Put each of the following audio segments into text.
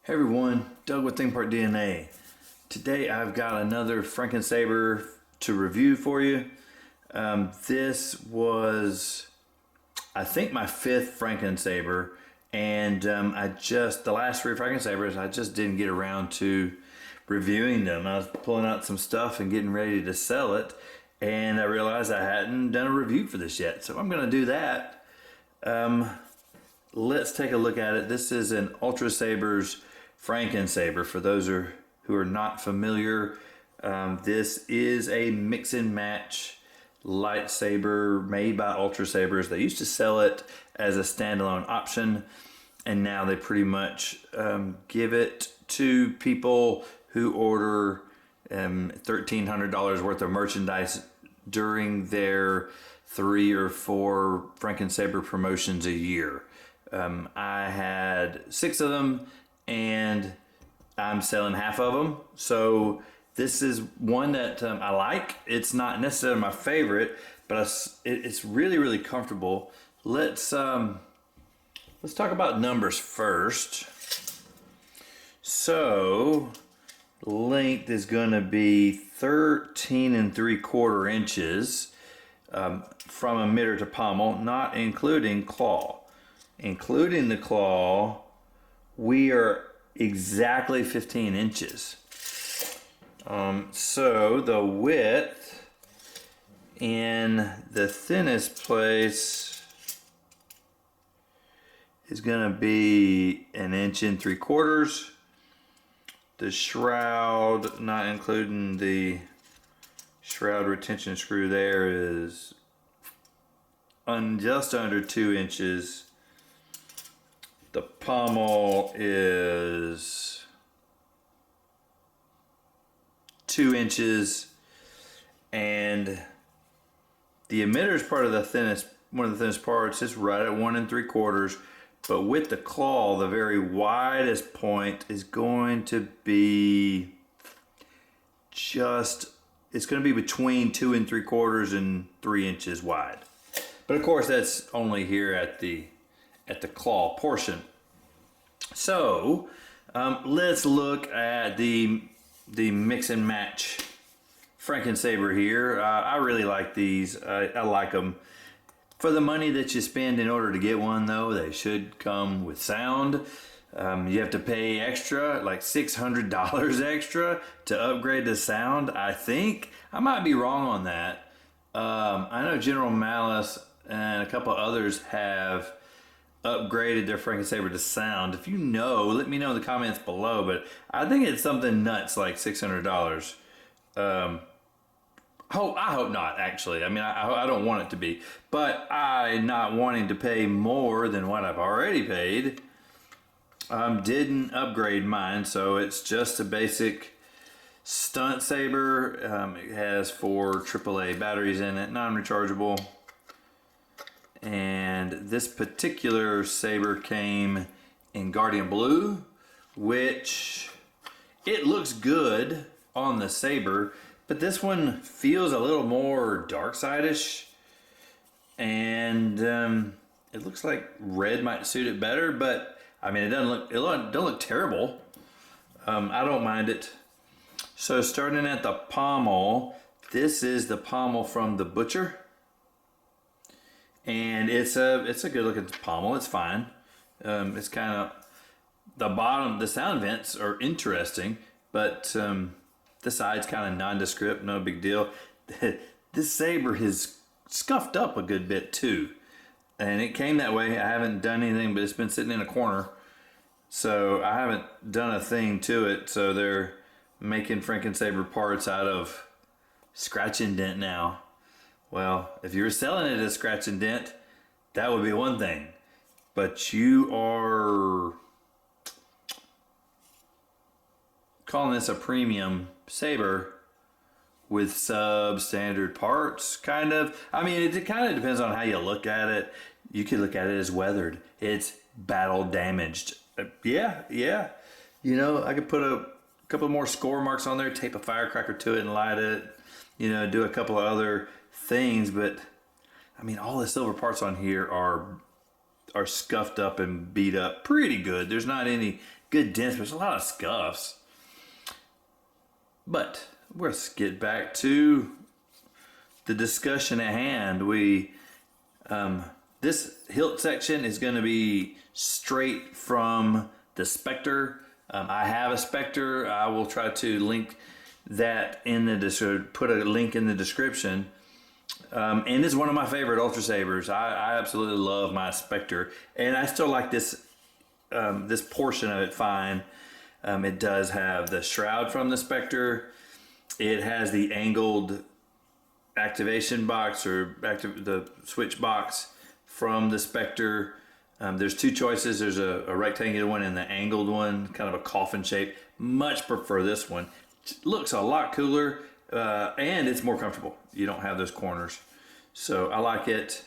Hey everyone, Doug with Thing Part DNA. Today I've got another Frankensaber to review for you. This was, I think, my fifth Frankensaber, and the last three Frankensabers, I just didn't get around to reviewing them. I was pulling out some stuff and getting ready to sell it, and I realized I hadn't done a review for this yet, so I'm going to do that. Let's take a look at it. This is an Ultrasabers Frankensaber. For those who are not familiar, this is a mix and match lightsaber made by Ultrasabers. They used to sell it as a standalone option, and now they pretty much give it to people who order $1,300 worth of merchandise during their 3 or 4 Frankensaber promotions a year. I had 6 of them, and I'm selling half of them. So this is one that I like. It's not necessarily my favorite, but it's really, really comfortable. Let's talk about numbers first. So length is going to be 13 3/4 inches from emitter to pommel, not including claw. Including the claw, we are exactly 15 inches. So the width in the thinnest place is going to be 1 3/4 inches. The shroud, not including the shroud retention screw there, is just under 2 inches. The pommel is 2 inches, and the emitter is one of the thinnest parts. It's right at 1 3/4 inches, but with the claw, the very widest point is going to be it's going to be between 2 3/4 and 3 inches wide. But of course, that's only here at the claw portion. So let's look at the mix and match Frankensaber here. I really like these. I like them. For the money that you spend in order to get one, though, they should come with sound. You have to pay extra, like $600 extra to upgrade the sound, I think. I might be wrong on that. I know General Malice and a couple others have upgraded their Frankensaber to sound. If you know, let me know in the comments below, but I think it's something nuts like $600. I hope not, actually. I mean, I don't want it to be, but I, not wanting to pay more than what I've already paid, didn't upgrade mine. So it's just a basic stunt saber. It has 4 AAA batteries in it, non-rechargeable. And this particular saber came in Guardian Blue, which it looks good on the saber, but this one feels a little more dark side-ish, and it looks like red might suit it better. But I mean, it don't look terrible. I don't mind it. So starting at the pommel, this is the pommel from the butcher. And it's a good looking pommel. It's fine. It's kind of the bottom. The sound vents are interesting, but the side's kind of nondescript. No big deal. This saber has scuffed up a good bit too, and it came that way. I haven't done anything, but it's been sitting in a corner, so I haven't done a thing to it. So they're making Frankensaber parts out of scratch and dent now. Well, if you were selling it as scratch and dent, that would be one thing. But you are calling this a premium saber with substandard parts, kind of. I mean, it kind of depends on how you look at it. You could look at it as weathered. It's battle damaged. Yeah. You know, I could put a couple more score marks on there, tape a firecracker to it and light it. You know, do a couple of other things, but I mean, all the silver parts on here are scuffed up and beat up pretty good. There's not any good dents, but there's a lot of scuffs. But let's get back to the discussion at hand. This hilt section is going to be straight from the Spectre. I have a Spectre. I will try to link that in the put a link in the description. And it's one of my favorite Ultrasabers. I absolutely love my Spectre, and I still like this this portion of it fine. It does have the Shroud from the Spectre. It has the angled activation box or the switch box from the Spectre. There's two choices. There's a rectangular one and the angled one, kind of a coffin shape. Much prefer this one. It looks a lot cooler and it's more comfortable. You don't have those corners. So I like it.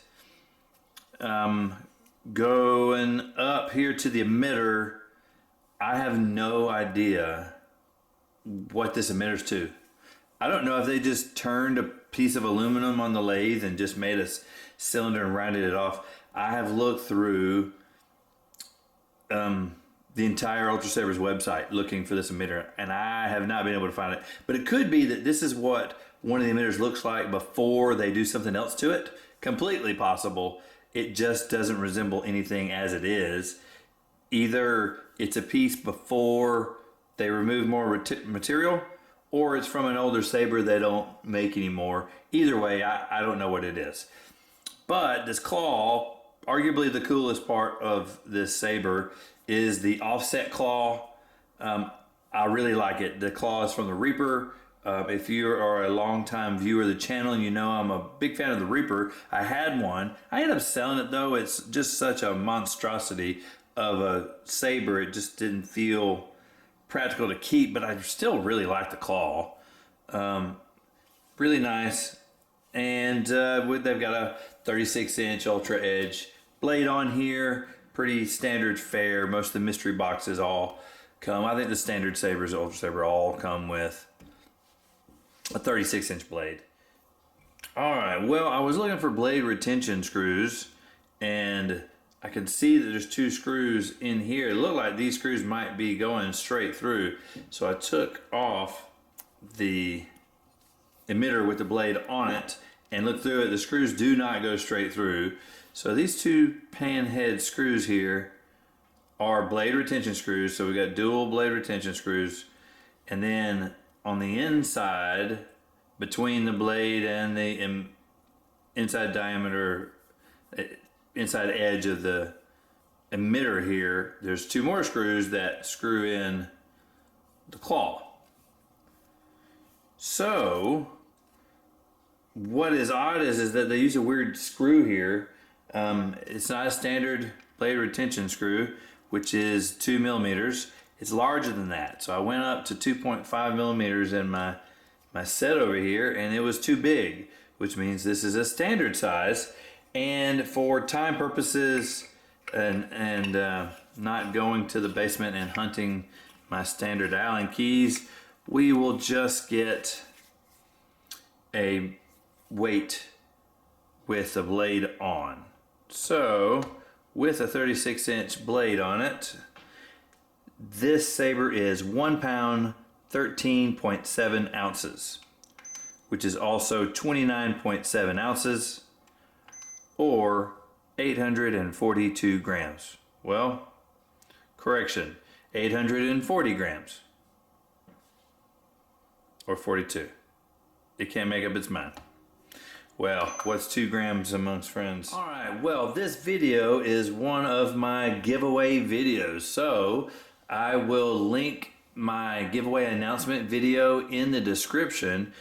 Going up here to the emitter, I have no idea what this emitter's to. I don't know if they just turned a piece of aluminum on the lathe and just made a cylinder and rounded it off. I have looked through the entire Ultrasabers website looking for this emitter, and I have not been able to find it. But it could be that this is what one of the emitters looks like before they do something else to it. Completely possible. It just doesn't resemble anything as it is. Either it's a piece before they remove more material, or it's from an older saber they don't make anymore. Either way, I don't know what it is. But this claw, arguably the coolest part of this saber, is the offset claw. I really like it. The claw is from the Reaper. If you are a long-time viewer of the channel and you know I'm a big fan of the Reaper, I had one. I ended up selling it though. It's just such a monstrosity of a saber. It just didn't feel practical to keep, but I still really like the claw. Really nice. And they've got a 36-inch Ultra Edge blade on here. Pretty standard fare. Most of the mystery boxes all come. I think the standard sabers, Ultrasaber, all come with a 36-inch blade. All right, well, I was looking for blade retention screws, and I can see that there's two screws in here. It looked like these screws might be going straight through. So I took off the emitter with the blade on it and looked through it. The screws do not go straight through. So these two pan head screws here are blade retention screws. So we got dual blade retention screws. And then on the inside, between the blade and the inside diameter, inside edge of the emitter here, there's two more screws that screw in the claw. So what is odd is that they use a weird screw here. It's not a standard blade retention screw, which is 2 millimeters. It's larger than that. So I went up to 2.5 millimeters in my set over here, and it was too big, which means this is a standard size. And for time purposes and not going to the basement and hunting my standard Allen keys, we will just get a weight with the blade on. So with a 36-inch blade on it, this saber is 1 pound, 13.7 ounces, which is also 29.7 ounces, or 842 grams. Well, correction, 840 grams, or 42. It can't make up its mind. Well, what's 2 grams amongst friends? All right, well, this video is one of my giveaway videos. So I will link my giveaway announcement video in the description.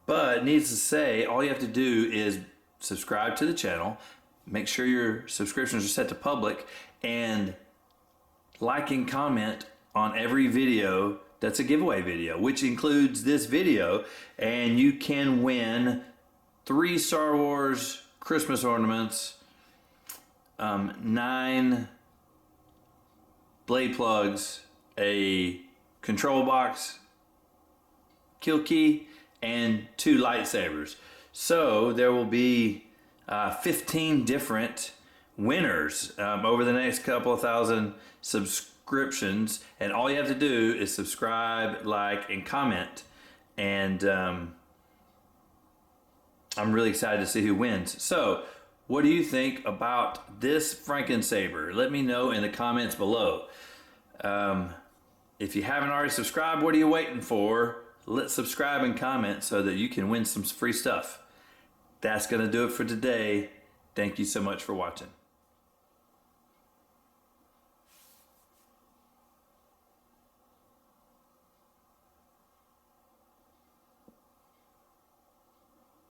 But needless to say, all you have to do is subscribe to the channel, make sure your subscriptions are set to public, and like and comment on every video that's a giveaway video, which includes this video, and you can win 3 Star Wars Christmas ornaments, 9 blade plugs, a control box, kill key, and 2 lightsabers. So there will be 15 different winners over the next couple of thousand subscribers descriptions, and all you have to do is subscribe, like, and comment. And I'm really excited to see who wins. So, what do you think about this Frankensaber? Let me know in the comments below. If you haven't already subscribed, what are you waiting for? Let's subscribe and comment so that you can win some free stuff. That's going to do it for today. Thank you so much for watching.